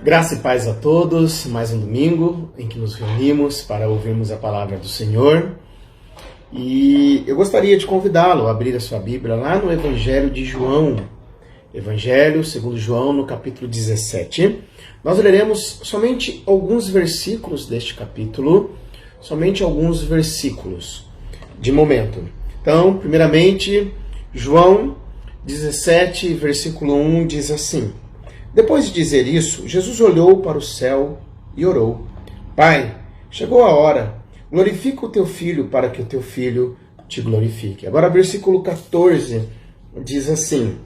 Graça e paz a todos, mais um domingo em que nos reunimos para ouvirmos a palavra do Senhor. E eu gostaria de convidá-lo a abrir a sua Bíblia lá no Evangelho de João. Evangelho segundo João, no capítulo 17. Nós leremos somente alguns versículos deste capítulo, somente alguns versículos de momento. Então, primeiramente, João 17, versículo 1 diz assim: Depois de dizer isso, Jesus olhou para o céu e orou: Pai, chegou a hora, glorifica o teu Filho para que o teu Filho te glorifique. Agora, versículo 14 diz assim: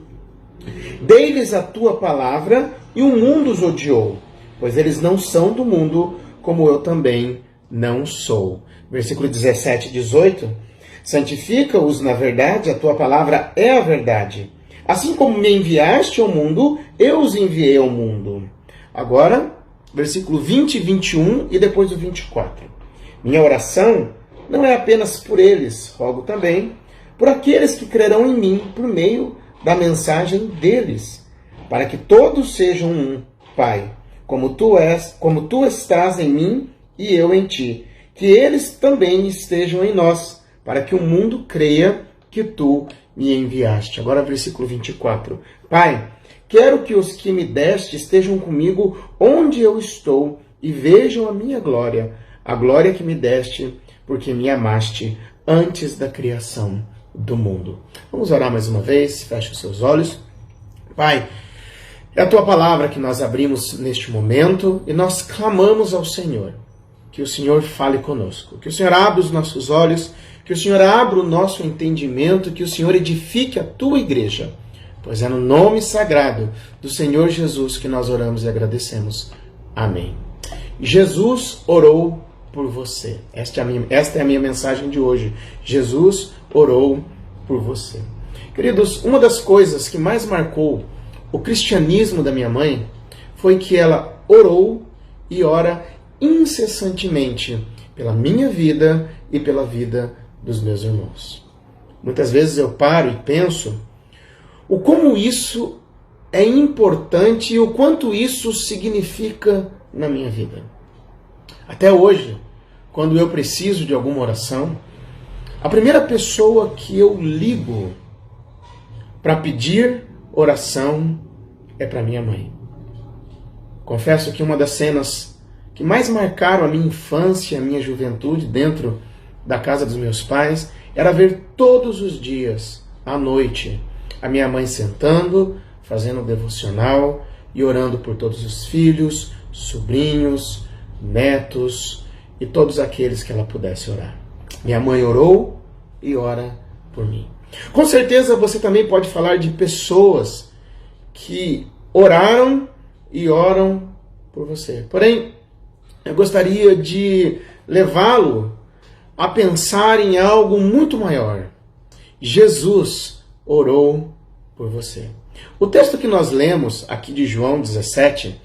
Dei-lhes a tua palavra e o mundo os odiou, pois eles não são do mundo, como eu também não sou. Versículo 17 e 18: Santifica-os na verdade, a tua palavra é a verdade. Assim como me enviaste ao mundo, eu os enviei ao mundo. Agora, versículo 20 e 21 e depois o 24. Minha oração não é apenas por eles, rogo também por aqueles que crerão em mim por meio da mensagem deles, para que todos sejam um, Pai, como tu estás em mim e eu em ti, que eles também estejam em nós, para que o mundo creia que tu me enviaste. Agora versículo 24. Pai, quero que os que me deste estejam comigo onde eu estou e vejam a minha glória, a glória que me deste, porque me amaste antes da criação do mundo. Vamos orar mais uma vez, feche os seus olhos. Pai, é a tua palavra que nós abrimos neste momento e nós clamamos ao Senhor, que o Senhor fale conosco, que o Senhor abra os nossos olhos, que o Senhor abra o nosso entendimento, que o Senhor edifique a tua igreja, pois é no nome sagrado do Senhor Jesus que nós oramos e agradecemos. Amém. Jesus orou por você. Esta é a minha mensagem de hoje. Jesus orou por você. Queridos, uma das coisas que mais marcou o cristianismo da minha mãe foi que ela orou e ora incessantemente pela minha vida e pela vida dos meus irmãos. Muitas vezes eu paro e penso o como isso é importante e o quanto isso significa na minha vida. Até hoje, quando eu preciso de alguma oração, a primeira pessoa que eu ligo para pedir oração é para minha mãe. Confesso que uma das cenas que mais marcaram a minha infância, a minha juventude dentro da casa dos meus pais, era ver todos os dias, à noite, a minha mãe sentando, fazendo um devocional e orando por todos os filhos, sobrinhos, netos e todos aqueles que ela pudesse orar. Minha mãe orou e ora por mim. Com certeza você também pode falar de pessoas que oraram e oram por você. Porém, eu gostaria de levá-lo a pensar em algo muito maior. Jesus orou por você. O texto que nós lemos aqui de João 17,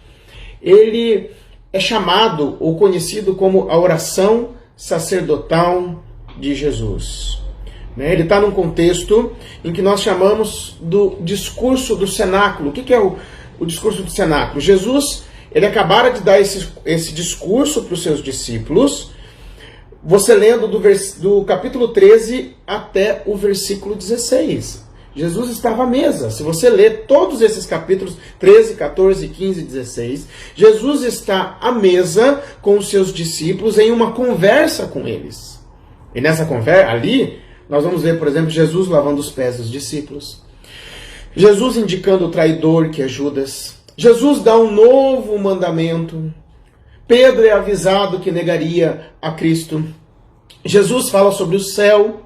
ele é chamado ou conhecido como a oração sacerdotal de Jesus. Ele está num contexto em que nós chamamos do discurso do cenáculo. O que é o discurso do cenáculo? Jesus, ele acabara de dar esse discurso para os seus discípulos. Você lendo do capítulo 13 até o versículo 16. Jesus estava à mesa. Se você ler todos esses capítulos 13, 14, 15 e 16, Jesus está à mesa com os seus discípulos em uma conversa com eles. E nessa conversa, ali, nós vamos ver, por exemplo, Jesus lavando os pés dos discípulos. Jesus indicando o traidor, que é Judas. Jesus dá um novo mandamento. Pedro é avisado que negaria a Cristo. Jesus fala sobre o céu.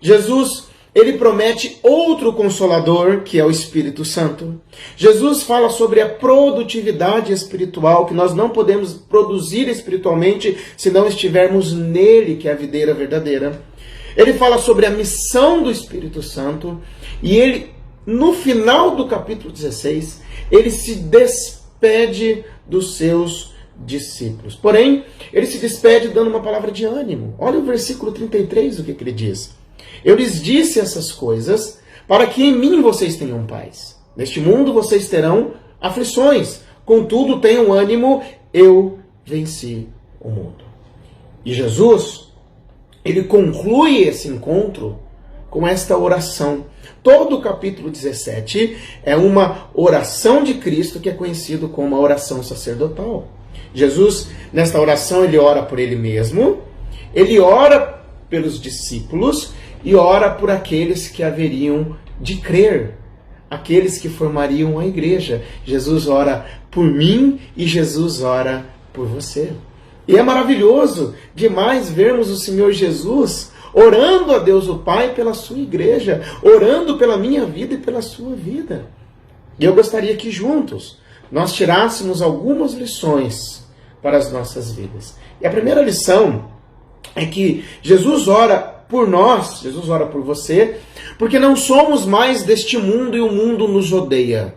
Jesus, ele promete outro Consolador, que é o Espírito Santo. Jesus fala sobre a produtividade espiritual, que nós não podemos produzir espiritualmente se não estivermos nele, que é a videira verdadeira. Ele fala sobre a missão do Espírito Santo. E ele, no final do capítulo 16, ele se despede dos seus discípulos. Porém, ele se despede dando uma palavra de ânimo. Olha o versículo 33, o que ele diz. Eu lhes disse essas coisas para que em mim vocês tenham paz. Neste mundo vocês terão aflições. Contudo, tenham ânimo, eu venci o mundo. E Jesus, ele conclui esse encontro com esta oração. Todo o capítulo 17 é uma oração de Cristo que é conhecido como a oração sacerdotal. Jesus, nesta oração, ele ora por ele mesmo, ele ora pelos discípulos e ora por aqueles que haveriam de crer, aqueles que formariam a igreja. Jesus ora por mim e Jesus ora por você. E é maravilhoso demais vermos o Senhor Jesus orando a Deus o Pai pela sua igreja, orando pela minha vida e pela sua vida. E eu gostaria que juntos nós tirássemos algumas lições para as nossas vidas. E a primeira lição é que Jesus ora por nós, Jesus ora por você, porque não somos mais deste mundo e o mundo nos odeia.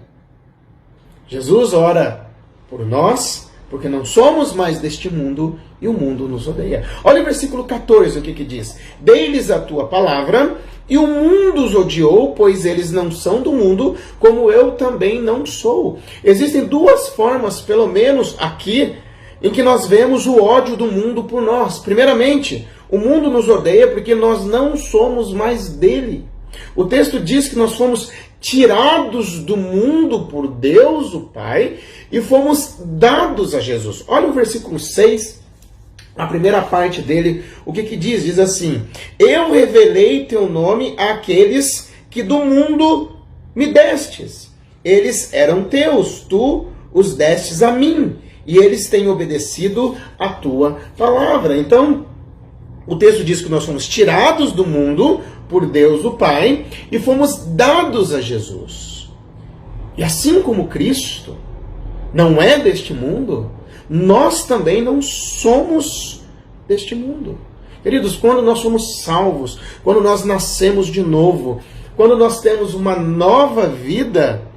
Jesus ora por nós, porque não somos mais deste mundo e o mundo nos odeia. Olha o versículo 14, o que diz? Dei-lhes a tua palavra e o mundo os odiou, pois eles não são do mundo, como eu também não sou. Existem duas formas, pelo menos aqui, em que nós vemos o ódio do mundo por nós. Primeiramente, o mundo nos odeia porque nós não somos mais dele. O texto diz que nós fomos tirados do mundo por Deus, o Pai, e fomos dados a Jesus. Olha o versículo 6, a primeira parte dele, o que diz? Diz assim: eu revelei teu nome àqueles que do mundo me destes. Eles eram teus, tu os destes a mim, e eles têm obedecido a tua palavra. Então, o texto diz que nós fomos tirados do mundo por Deus o Pai e fomos dados a Jesus. E assim como Cristo não é deste mundo, nós também não somos deste mundo. Queridos, quando nós somos salvos, quando nós nascemos de novo, quando nós temos uma nova vida,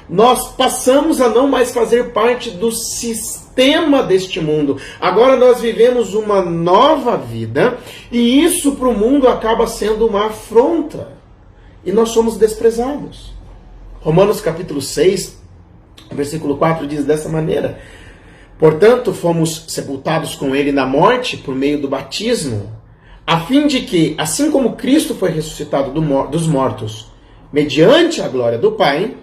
nós passamos a não mais fazer parte do sistema deste mundo. Agora nós vivemos uma nova vida e isso para o mundo acaba sendo uma afronta. E nós somos desprezados. Romanos capítulo 6, versículo 4 diz dessa maneira: portanto, fomos sepultados com ele na morte por meio do batismo, a fim de que, assim como Cristo foi ressuscitado dos mortos, mediante a glória do Pai,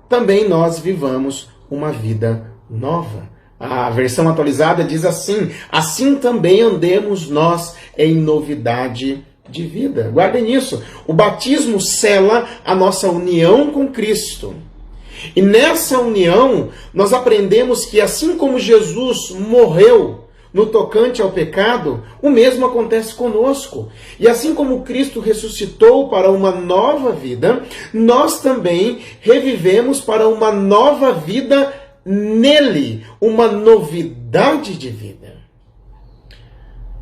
também nós vivamos uma vida nova. A versão atualizada diz assim: assim também andemos nós em novidade de vida. Guardem isso. O batismo sela a nossa união com Cristo. E nessa união, nós aprendemos que assim como Jesus morreu no tocante ao pecado, o mesmo acontece conosco. E assim como Cristo ressuscitou para uma nova vida, nós também revivemos para uma nova vida nele, uma novidade de vida.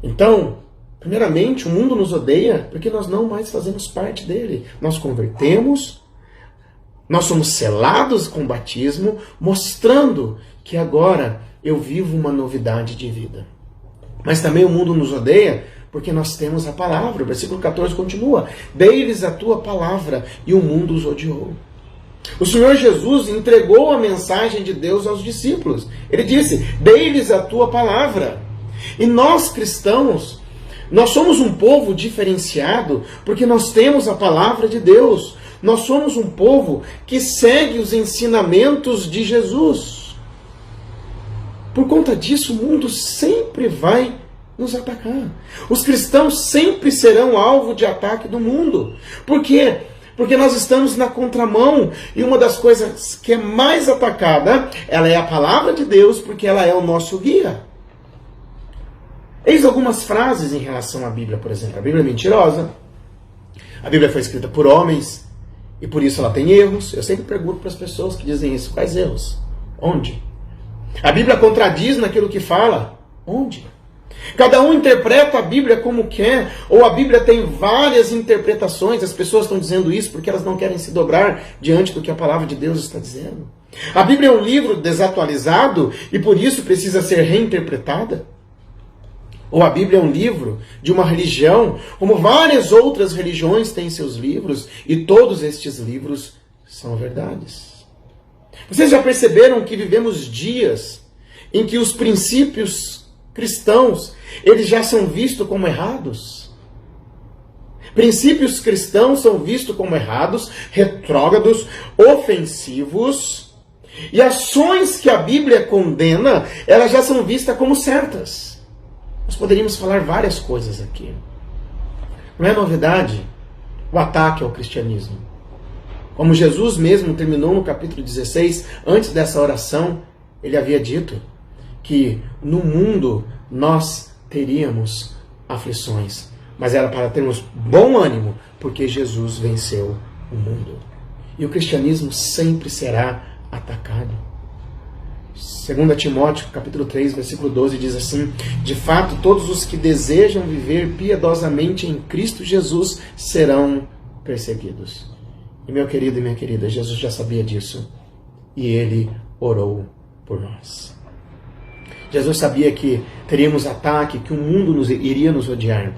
Então, primeiramente, o mundo nos odeia porque nós não mais fazemos parte dele. Nós convertemos, nós somos selados com o batismo, mostrando que agora eu vivo uma novidade de vida. Mas também o mundo nos odeia porque nós temos a palavra. O versículo 14 continua: dei-lhes a tua palavra e o mundo os odiou. O Senhor Jesus entregou a mensagem de Deus aos discípulos. Ele disse: dei-lhes a tua palavra. E nós cristãos, nós somos um povo diferenciado porque nós temos a palavra de Deus. Nós somos um povo que segue os ensinamentos de Jesus. Por conta disso, o mundo sempre vai nos atacar. Os cristãos sempre serão alvo de ataque do mundo. Por quê? Porque nós estamos na contramão. E uma das coisas que é mais atacada, ela é a palavra de Deus, porque ela é o nosso guia. Eis algumas frases em relação à Bíblia, por exemplo. A Bíblia é mentirosa. A Bíblia foi escrita por homens e por isso ela tem erros. Eu sempre pergunto para as pessoas que dizem isso: quais erros? Onde? A Bíblia contradiz naquilo que fala? Onde? Cada um interpreta a Bíblia como quer, ou a Bíblia tem várias interpretações. As pessoas estão dizendo isso porque elas não querem se dobrar diante do que a palavra de Deus está dizendo. A Bíblia é um livro desatualizado e por isso precisa ser reinterpretada. Ou a Bíblia é um livro de uma religião, como várias outras religiões têm seus livros, e todos estes livros são verdades. Vocês já perceberam que vivemos dias em que os princípios cristãos, eles já são vistos como errados? Princípios cristãos são vistos como errados, retrógrados, ofensivos, e ações que a Bíblia condena, elas já são vistas como certas. Nós poderíamos falar várias coisas aqui. Não é novidade o ataque ao cristianismo. Como Jesus mesmo terminou no capítulo 16, antes dessa oração, ele havia dito que no mundo nós teríamos aflições, mas era para termos bom ânimo, porque Jesus venceu o mundo. E o cristianismo sempre será atacado. 2 Timóteo, capítulo 3, versículo 12, diz assim: de fato, todos os que desejam viver piedosamente em Cristo Jesus serão perseguidos. E meu querido e minha querida, Jesus já sabia disso, e Ele orou por nós. Jesus sabia que teríamos ataque, que o mundo iria nos odiar,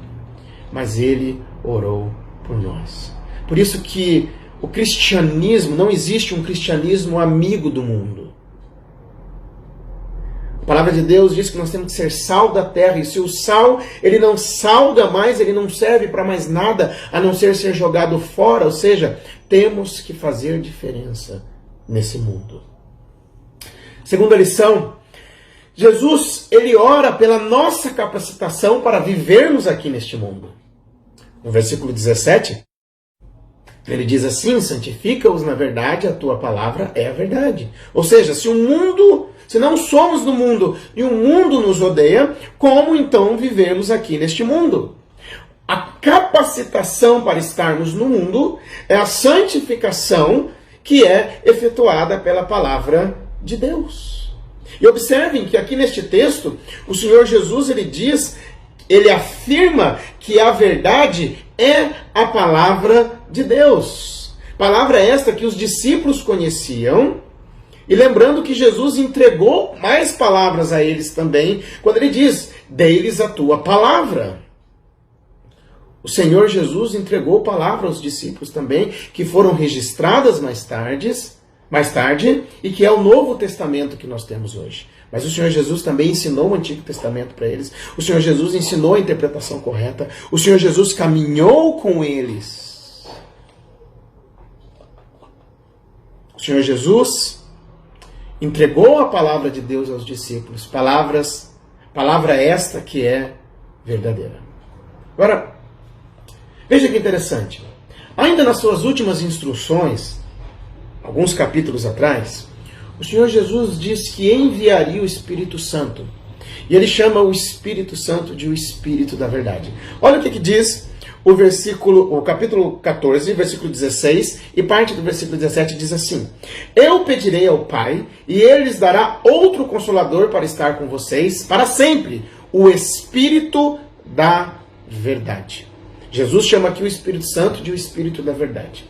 mas Ele orou por nós. Por isso que o cristianismo, não existe um cristianismo amigo do mundo. A palavra de Deus diz que nós temos que ser sal da terra, e se o sal ele não salga mais, ele não serve para mais nada, a não ser jogado fora, ou seja, temos que fazer diferença nesse mundo. Segunda lição, Jesus, ele ora pela nossa capacitação para vivermos aqui neste mundo. No versículo 17, ele diz assim: santifica-os na verdade, a tua palavra é a verdade. Ou seja, se não somos do mundo e o mundo nos odeia, como então vivemos aqui neste mundo? A capacitação para estarmos no mundo é a santificação que é efetuada pela palavra de Deus. E observem que aqui neste texto, o Senhor Jesus, ele afirma que a verdade é a palavra de Deus. Palavra esta que os discípulos conheciam, e lembrando que Jesus entregou mais palavras a eles também, quando ele diz: dei-lhes a tua palavra. O Senhor Jesus entregou palavra aos discípulos também, que foram registradas mais tarde, e que é o Novo Testamento que nós temos hoje. Mas o Senhor Jesus também ensinou o Antigo Testamento para eles. O Senhor Jesus ensinou a interpretação correta. O Senhor Jesus caminhou com eles. O Senhor Jesus entregou a palavra de Deus aos discípulos. Palavra esta que é verdadeira. Agora, veja que interessante. Ainda nas suas últimas instruções, alguns capítulos atrás, o Senhor Jesus diz que enviaria o Espírito Santo. E ele chama o Espírito Santo de o Espírito da verdade. Olha o que diz o capítulo 14, versículo 16, e parte do versículo 17 diz assim: eu pedirei ao Pai, e Ele lhes dará outro Consolador para estar com vocês para sempre, o Espírito da verdade. Jesus chama aqui o Espírito Santo de o Espírito da verdade.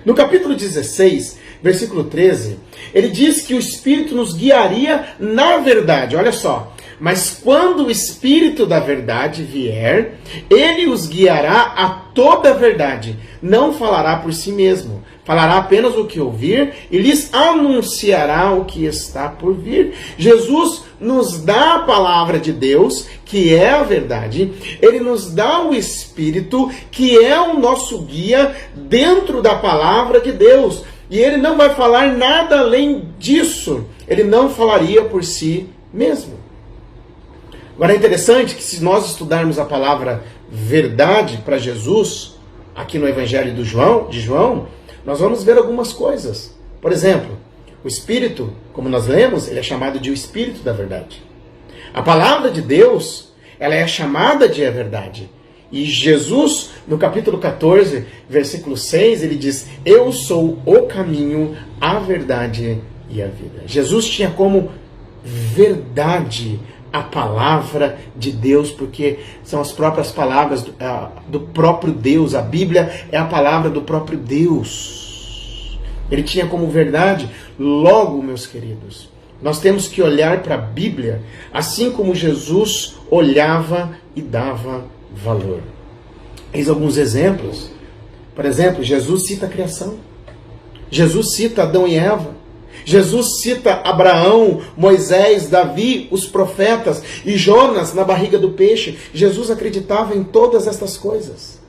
No capítulo 16, versículo 13, ele diz que o Espírito nos guiaria na verdade. Olha só. Mas quando o Espírito da verdade vier, ele os guiará a toda a verdade. Não falará por si mesmo. Falará apenas o que ouvir e lhes anunciará o que está por vir. Jesus nos dá a palavra de Deus, que é a verdade. Ele nos dá o Espírito, que é o nosso guia dentro da palavra de Deus. E ele não vai falar nada além disso. Ele não falaria por si mesmo. Agora é interessante que se nós estudarmos a palavra verdade para Jesus, aqui no Evangelho de João, nós vamos ver algumas coisas. Por exemplo, o Espírito, como nós lemos, ele é chamado de o Espírito da verdade. A palavra de Deus, ela é chamada de a verdade. E Jesus, no capítulo 14, versículo 6, ele diz: eu sou o caminho, a verdade e a vida. Jesus tinha como verdade a palavra de Deus, porque são as próprias palavras do próprio Deus. A Bíblia é a palavra do próprio Deus. Ele tinha como verdade. Logo, meus queridos, nós temos que olhar para a Bíblia assim como Jesus olhava e dava valor. Eis alguns exemplos. Por exemplo, Jesus cita a criação. Jesus cita Adão e Eva. Jesus cita Abraão, Moisés, Davi, os profetas e Jonas na barriga do peixe. Jesus acreditava em todas estas coisas.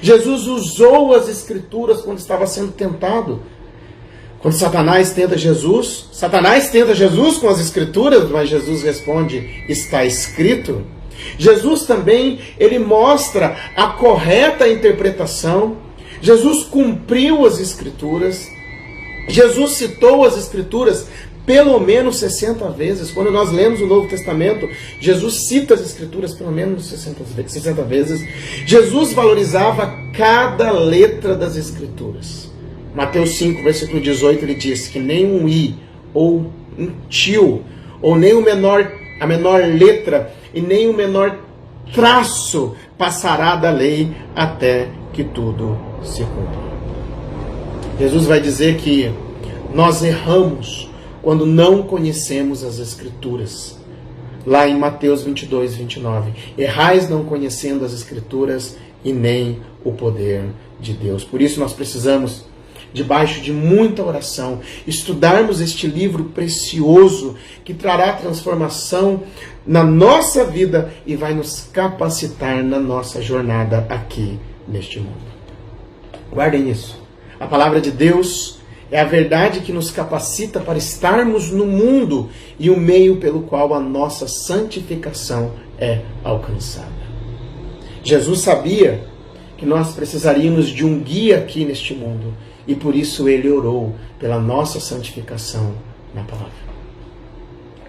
Jesus usou as Escrituras quando estava sendo tentado. Quando Satanás tenta Jesus com as Escrituras, mas Jesus responde, está escrito. Jesus também, ele mostra a correta interpretação. Jesus cumpriu as Escrituras. Jesus citou as Escrituras pelo menos 60 vezes. Quando nós lemos o Novo Testamento, Jesus cita as Escrituras pelo menos 60 vezes. Jesus valorizava cada letra das Escrituras. Mateus 5, versículo 18, ele diz que nem um i, ou um tio, ou nem a menor letra, e nem o menor traço passará da lei até que tudo se cumpra. Jesus vai dizer que nós erramos quando não conhecemos as Escrituras. Lá em Mateus 22, 29. Errais não conhecendo as Escrituras e nem o poder de Deus. Por isso nós precisamos, debaixo de muita oração, estudarmos este livro precioso que trará transformação na nossa vida e vai nos capacitar na nossa jornada aqui neste mundo. Guardem isso. A palavra de Deus é a verdade que nos capacita para estarmos no mundo e o meio pelo qual a nossa santificação é alcançada. Jesus sabia que nós precisaríamos de um guia aqui neste mundo e por isso ele orou pela nossa santificação na palavra.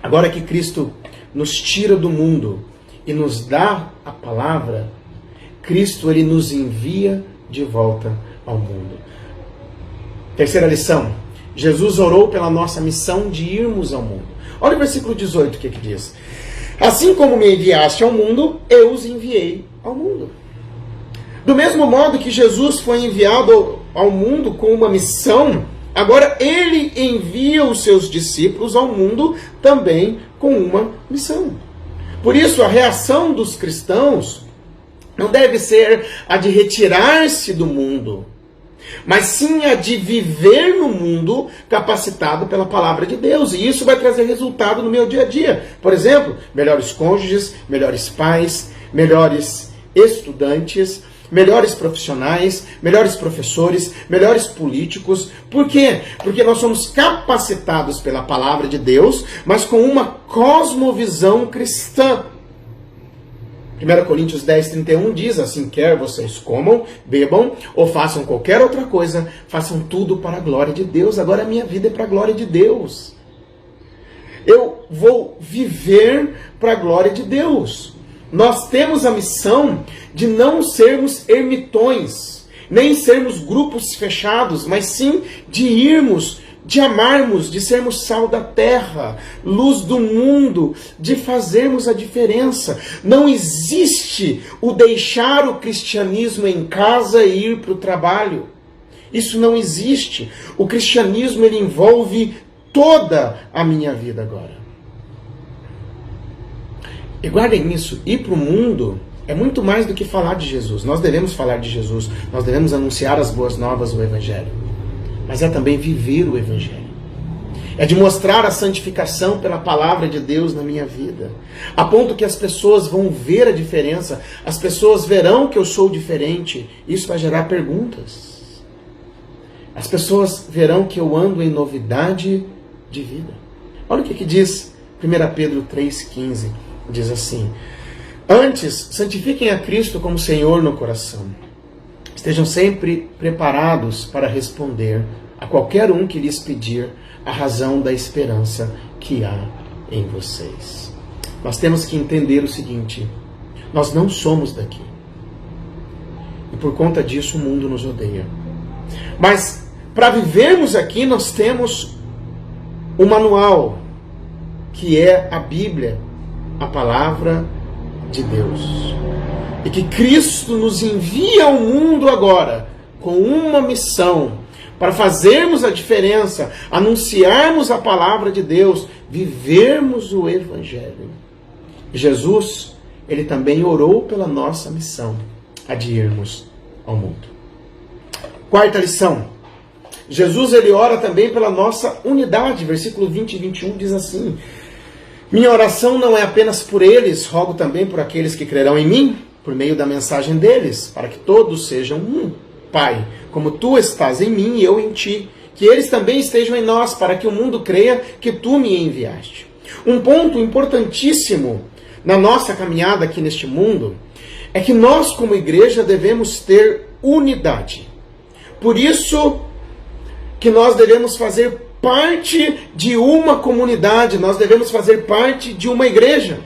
Agora que Cristo nos tira do mundo e nos dá a palavra, Cristo ele nos envia de volta ao mundo. Terceira lição, Jesus orou pela nossa missão de irmos ao mundo. Olha o versículo 18, o que diz? Assim como me enviaste ao mundo, eu os enviei ao mundo. Do mesmo modo que Jesus foi enviado ao mundo com uma missão, agora ele envia os seus discípulos ao mundo também com uma missão. Por isso, a reação dos cristãos não deve ser a de retirar-se do mundo, mas sim a de viver no mundo capacitado pela palavra de Deus. E isso vai trazer resultado no meu dia a dia. Por exemplo, melhores cônjuges, melhores pais, melhores estudantes, melhores profissionais, melhores professores, melhores políticos. Por quê? Porque nós somos capacitados pela palavra de Deus, mas com uma cosmovisão cristã. 1 Coríntios 10, 31 diz, assim, quer vocês comam, bebam ou façam qualquer outra coisa, façam tudo para a glória de Deus. Agora a minha vida é para a glória de Deus. Eu vou viver para a glória de Deus. Nós temos a missão de não sermos ermitões, nem sermos grupos fechados, mas sim de irmos, de amarmos, de sermos sal da terra, luz do mundo, de fazermos a diferença. Não existe o deixar o cristianismo em casa e ir para o trabalho. Isso não existe. O cristianismo ele envolve toda a minha vida agora. E guardem isso, ir para o mundo é muito mais do que falar de Jesus. Nós devemos falar de Jesus, nós devemos anunciar as boas novas do Evangelho. Mas é também viver o Evangelho. É de mostrar a santificação pela palavra de Deus na minha vida. A ponto que as pessoas vão ver a diferença, as pessoas verão que eu sou diferente. Isso vai gerar perguntas. As pessoas verão que eu ando em novidade de vida. Olha o que diz 1 Pedro 3,15. Diz assim: antes, santifiquem a Cristo como Senhor no coração. Estejam sempre preparados para responder a qualquer um que lhes pedir a razão da esperança que há em vocês. Nós temos que entender o seguinte: nós não somos daqui. E por conta disso o mundo nos odeia. Mas para vivermos aqui nós temos o manual, que é a Bíblia, a palavra de Deus. E que Cristo nos envia ao mundo agora com uma missão, para fazermos a diferença, anunciarmos a palavra de Deus, vivermos o Evangelho. Jesus, ele também orou pela nossa missão, a de irmos ao mundo. Quarta lição: Jesus ele ora também pela nossa unidade. Versículo 20 e 21 diz assim: minha oração não é apenas por eles, rogo também por aqueles que crerão em mim, por meio da mensagem deles, para que todos sejam um. Pai, como tu estás em mim e eu em ti, que eles também estejam em nós, para que o mundo creia que tu me enviaste. Um ponto importantíssimo na nossa caminhada aqui neste mundo é que nós, como igreja, devemos ter unidade. Por isso que nós devemos fazer parte de uma comunidade, nós devemos fazer parte de uma igreja.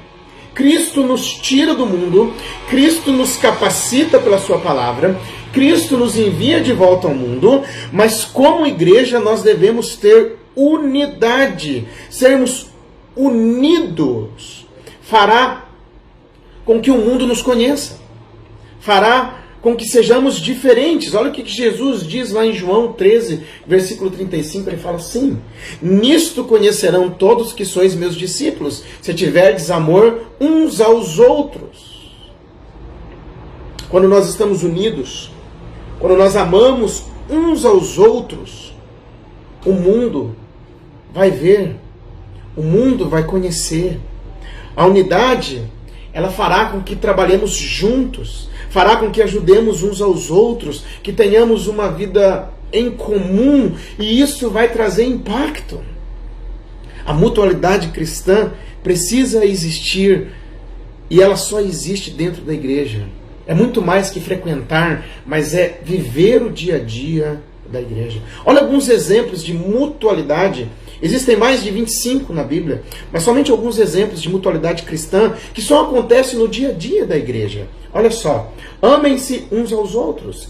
Cristo nos tira do mundo, Cristo nos capacita pela sua palavra, Cristo nos envia de volta ao mundo, mas como igreja nós devemos ter unidade, sermos unidos. Fará com que o mundo nos conheça, fará com que sejamos diferentes. Olha o que Jesus diz lá em João 13, versículo 35, ele fala assim: nisto conhecerão todos que sois meus discípulos, se tiverdes amor uns aos outros. Quando nós estamos unidos, quando nós amamos uns aos outros, o mundo vai ver, o mundo vai conhecer. A unidade, ela fará com que trabalhemos juntos, fará com que ajudemos uns aos outros, que tenhamos uma vida em comum, e isso vai trazer impacto. A mutualidade cristã precisa existir, e ela só existe dentro da igreja. É muito mais que frequentar, mas é viver o dia a dia da igreja. Olha alguns exemplos de mutualidade. Existem mais de 25 na Bíblia, mas somente alguns exemplos de mutualidade cristã que só acontece no dia a dia da igreja. Olha só: amem-se uns aos outros,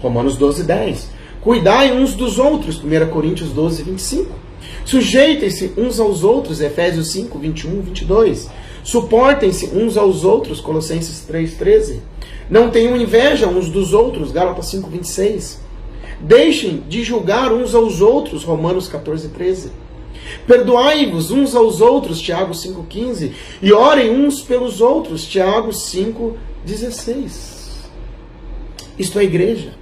Romanos 12, 10. Cuidai uns dos outros, 1 Coríntios 12, 25. Sujeitem-se uns aos outros, Efésios 5, 21, 22. Suportem-se uns aos outros, Colossenses 3, 13. Não tenham inveja uns dos outros, Gálatas 5, 26. Deixem de julgar uns aos outros, Romanos 14, 13. Perdoai-vos uns aos outros, Tiago 5, 15. E orem uns pelos outros, Tiago 5, 16. Isto é igreja.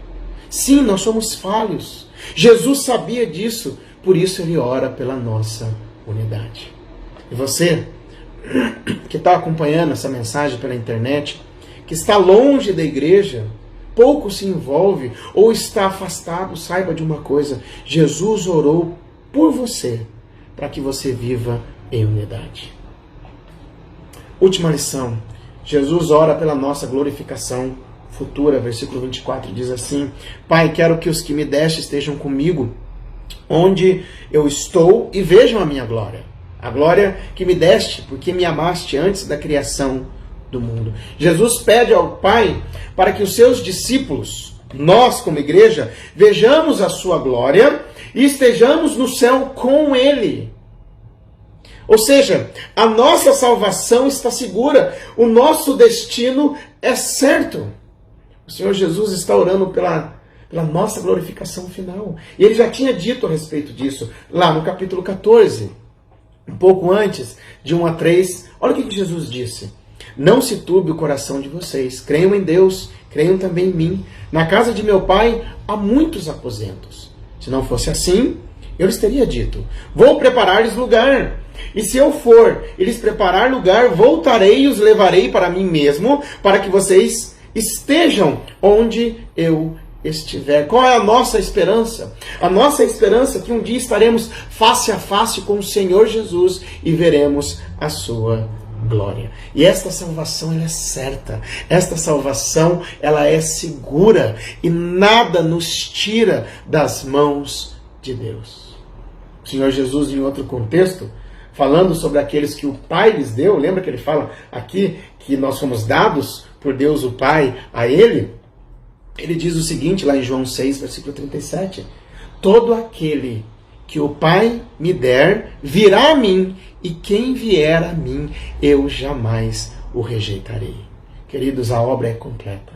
Sim, nós somos falhos. Jesus sabia disso, por isso ele ora pela nossa unidade. E você, que está acompanhando essa mensagem pela internet, que está longe da igreja, pouco se envolve ou está afastado, saiba de uma coisa: Jesus orou por você, para que você viva em unidade. Última lição: Jesus ora pela nossa glorificação futura. Versículo 24 diz assim: Pai, quero que os que me deste estejam comigo, onde eu estou, e vejam a minha glória. A glória que me deste, porque me amaste antes da criação do mundo. Jesus pede ao Pai para que os seus discípulos, nós como igreja, vejamos a sua glória e estejamos no céu com Ele. Ou seja, a nossa salvação está segura, o nosso destino é certo. O Senhor Jesus está orando pela nossa glorificação final. E Ele já tinha dito a respeito disso, lá no capítulo 14, um pouco antes, de 1 a 3. Olha o que Jesus disse: não se turbe o coração de vocês, creiam em Deus, creiam também em mim. Na casa de meu Pai há muitos aposentos. Se não fosse assim, eu lhes teria dito: vou preparar-lhes lugar. E se eu for e lhes preparar lugar, voltarei e os levarei para mim mesmo, para que vocês estejam onde eu estiver. Qual é a nossa esperança? A nossa esperança é que um dia estaremos face a face com o Senhor Jesus e veremos a sua glória. E esta salvação, ela é certa. Esta salvação, ela é segura e nada nos tira das mãos de Deus. O Senhor Jesus, em outro contexto, falando sobre aqueles que o Pai lhes deu, lembra que ele fala aqui que nós fomos dados por Deus o Pai a Ele? Ele diz o seguinte, lá em João 6, versículo 37. Todo aquele que o Pai me der, virá a mim, e quem vier a mim, eu jamais o rejeitarei. Queridos, a obra é completa.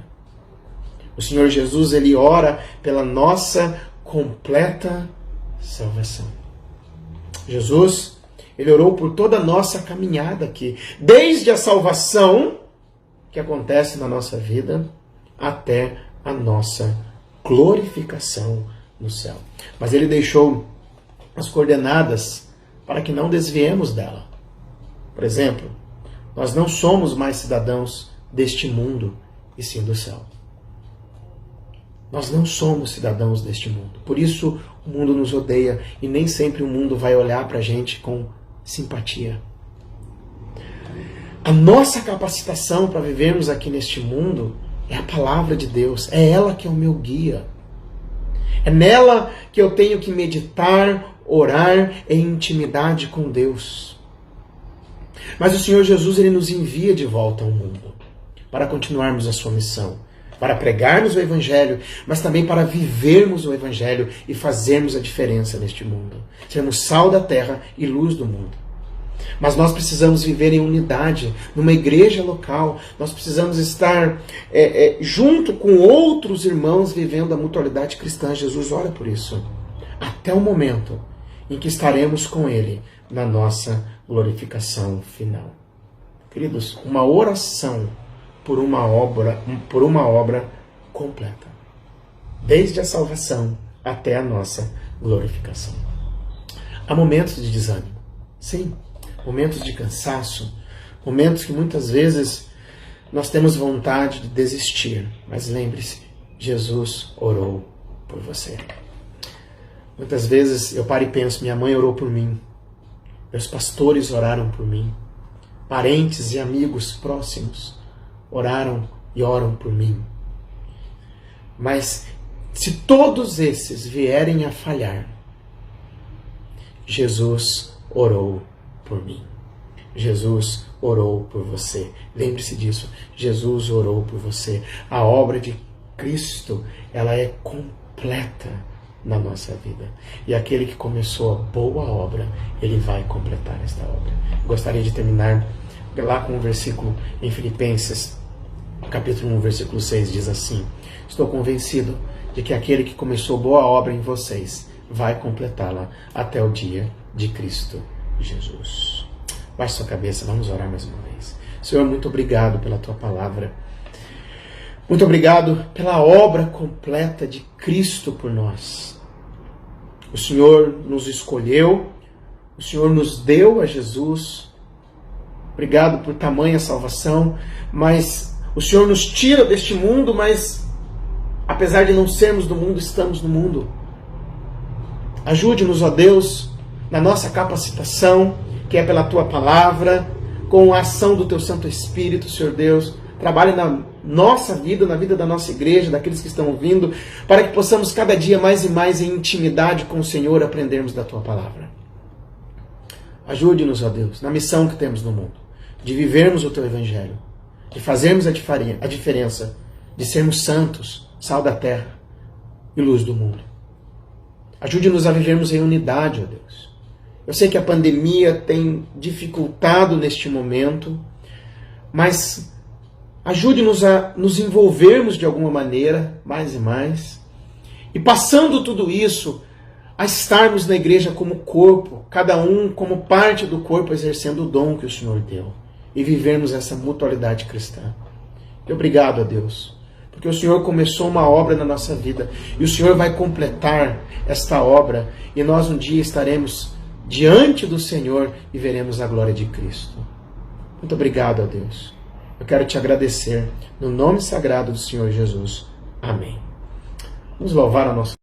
O Senhor Jesus, Ele ora pela nossa completa salvação. Jesus, Ele orou por toda a nossa caminhada aqui, desde a salvação que acontece na nossa vida, até a nossa glorificação no céu. Mas ele deixou as coordenadas para que não desviemos dela. Por exemplo, nós não somos mais cidadãos deste mundo, e sim do céu. Nós não somos cidadãos deste mundo. Por isso o mundo nos odeia e nem sempre o mundo vai olhar para a gente com simpatia. A nossa capacitação para vivermos aqui neste mundo é a palavra de Deus. É ela que é o meu guia. É nela que eu tenho que meditar, orar em intimidade com Deus. Mas o Senhor Jesus, ele nos envia de volta ao mundo para continuarmos a sua missão, para pregarmos o Evangelho, mas também para vivermos o Evangelho e fazermos a diferença neste mundo. Sermos sal da terra e luz do mundo. Mas nós precisamos viver em unidade, numa igreja local. Nós precisamos estar junto com outros irmãos vivendo a mutualidade cristã. Jesus ora por isso. Até o momento em que estaremos com Ele na nossa glorificação final. Queridos, uma oração por uma obra completa. Desde a salvação até a nossa glorificação. Há momentos de desânimo. Sim. Momentos de cansaço, momentos que muitas vezes nós temos vontade de desistir. Mas lembre-se, Jesus orou por você. Muitas vezes eu paro e penso, minha mãe orou por mim, meus pastores oraram por mim, parentes e amigos próximos oraram e oram por mim. Mas se todos esses vierem a falhar, Jesus orou por mim. Jesus orou por você. Lembre-se disso. Jesus orou por você. A obra de Cristo, ela é completa na nossa vida. E aquele que começou a boa obra, ele vai completar esta obra. Gostaria de terminar lá com um versículo em Filipenses, capítulo 1, versículo 6, diz assim: estou convencido de que aquele que começou boa obra em vocês vai completá-la até o dia de Cristo Jesus. Baixe sua cabeça, vamos orar mais uma vez. Senhor, muito obrigado pela tua palavra. Muito obrigado pela obra completa de Cristo por nós. O Senhor nos escolheu, o Senhor nos deu a Jesus. Obrigado por tamanha salvação, mas o Senhor nos tira deste mundo, mas apesar de não sermos do mundo, estamos no mundo. Ajude-nos, ó Deus, na nossa capacitação, que é pela Tua Palavra, com a ação do Teu Santo Espírito, Senhor Deus. Trabalhe na nossa vida, na vida da nossa igreja, daqueles que estão ouvindo, para que possamos cada dia mais e mais em intimidade com o Senhor aprendermos da Tua Palavra. Ajude-nos, ó Deus, na missão que temos no mundo, de vivermos o Teu Evangelho, de fazermos a diferença, de sermos santos, sal da terra e luz do mundo. Ajude-nos a vivermos em unidade, ó Deus. Eu sei que a pandemia tem dificultado neste momento, mas ajude-nos a nos envolvermos de alguma maneira, mais e mais, e passando tudo isso, a estarmos na igreja como corpo, cada um como parte do corpo, exercendo o dom que o Senhor deu, e vivermos essa mutualidade cristã. E obrigado a Deus, porque o Senhor começou uma obra na nossa vida, e o Senhor vai completar esta obra, e nós um dia estaremos diante do Senhor e veremos a glória de Cristo. Muito obrigado a Deus. Eu quero te agradecer no nome sagrado do Senhor Jesus. Amém. Vamos louvar a nossa